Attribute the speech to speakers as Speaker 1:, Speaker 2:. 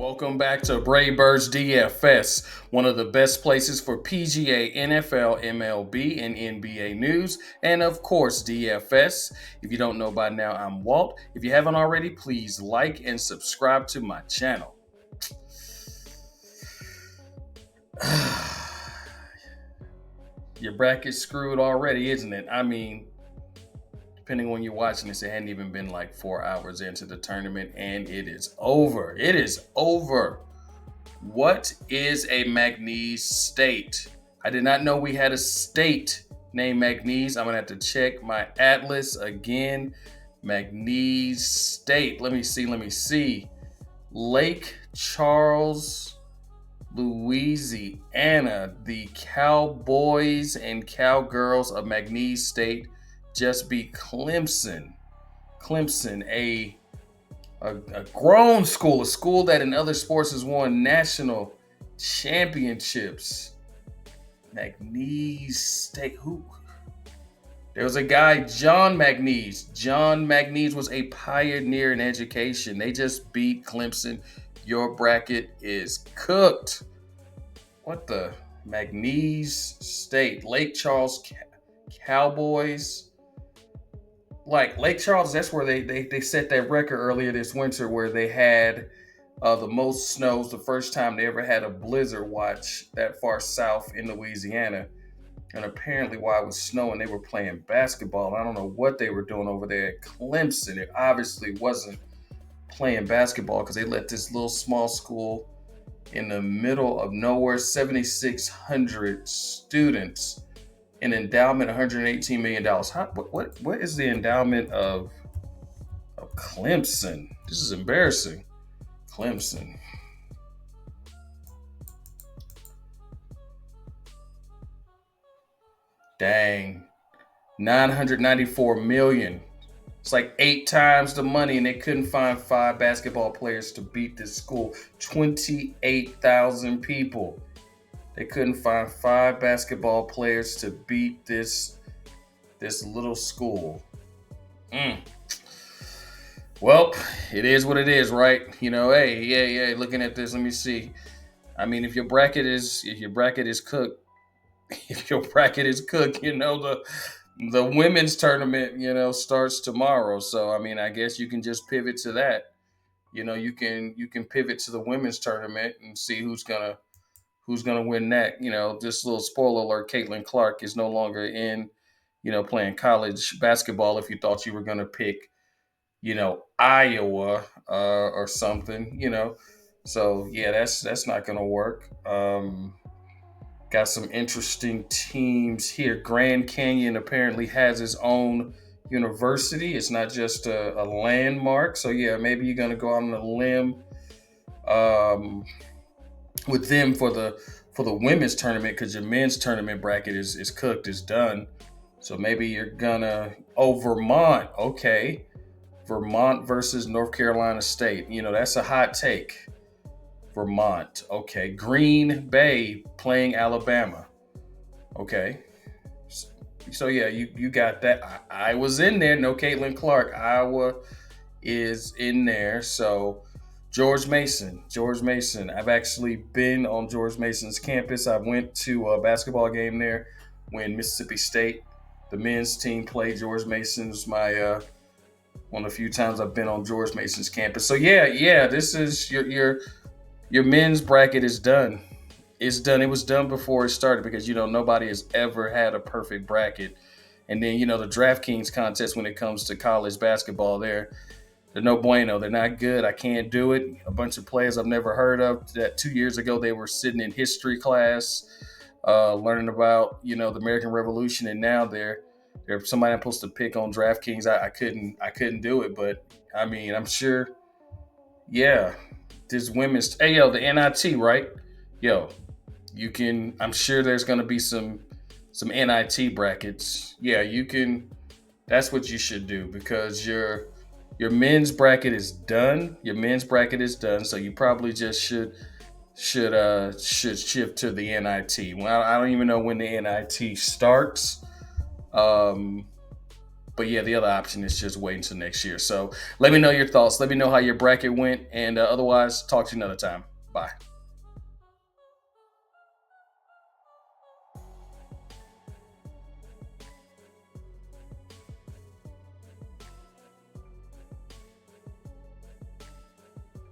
Speaker 1: Welcome back to Brave Birds DFS, one of the best places for PGA, NFL, MLB, and NBA news, and of course DFS. If you don't know by now, I'm Walt. If you haven't already, please like and subscribe to my channel. Your bracket's screwed already, isn't it? I mean, depending on when you're watching this, it hadn't even been like 4 hours into the tournament, and it is over. It is over. What is a Magnese state? I did not know we had a state named Magnese. I'm going to have to check my atlas again. Magnese state. Let me see. Lake Charles, Louisiana. The Cowboys and Cowgirls of Magnese State just beat Clemson. Clemson, a grown school, a school that in other sports has won national championships. Magnese State. Who? There was a guy, John Magnese. John Magnese was a pioneer in education. They just beat Clemson. Your bracket is cooked. What the? Magnese State. Lake Charles Cowboys. Like Lake Charles, that's where they set that record earlier this winter where they had the most snows, the first time they ever had a blizzard watch that far south in Louisiana. And apparently while it was snowing, they were playing basketball. I don't know what they were doing over there at Clemson. It obviously wasn't playing basketball because they let this little small school in the middle of nowhere, 7,600 students, an endowment $118 million. What is the endowment of Clemson? This is embarrassing. Clemson. Dang. 994 million. It's like 8 times the money, and they couldn't find 5 basketball players to beat this school. 28,000 people. They couldn't find 5 basketball players to beat this little school. Well, it is what it is, right? Hey, looking at this, let me see. I mean, if your bracket is cooked, the women's tournament, starts tomorrow. So I mean, I guess you can just pivot to that. You can pivot to the women's tournament and see who's gonna win that. Just a little spoiler alert: Caitlin Clark is no longer in, playing college basketball. If you thought you were gonna pick, Iowa or something. So yeah, that's not gonna work. Got some interesting teams here. Grand Canyon apparently has its own university. It's not just a landmark. So yeah, maybe you're gonna go out on a limb with them for the women's tournament, because your men's tournament bracket is cooked, is done. So maybe you're gonna Vermont. Okay. Vermont versus North Carolina State. That's a hot take. Vermont. Okay. Green Bay playing Alabama. Okay. So yeah, you got that. I was in there. No Caitlin Clark. Iowa is in there. So George Mason. I've actually been on George Mason's campus. I went to a basketball game there when Mississippi State, the men's team, played George Mason. It was my one of the few times I've been on George Mason's campus. So yeah, this is your men's bracket is done. It's done. It was done before it started because nobody has ever had a perfect bracket. And then the DraftKings contest when it comes to college basketball, they're no bueno. They're not good. I can't do it. A bunch of players I've never heard of that 2 years ago, they were sitting in history class, learning about, the American Revolution. And now they're somebody I'm supposed to pick on DraftKings. I couldn't do it. But I mean, I'm sure. Yeah, this women's, the NIT, right? I'm sure there's going to be some NIT brackets. Yeah, you can. That's what you should do, because your men's bracket is done. So you probably just should shift to the NIT. Well, I don't even know when the NIT starts. But yeah, the other option is just wait until next year. So let me know your thoughts. Let me know how your bracket went. And otherwise, talk to you another time. Bye.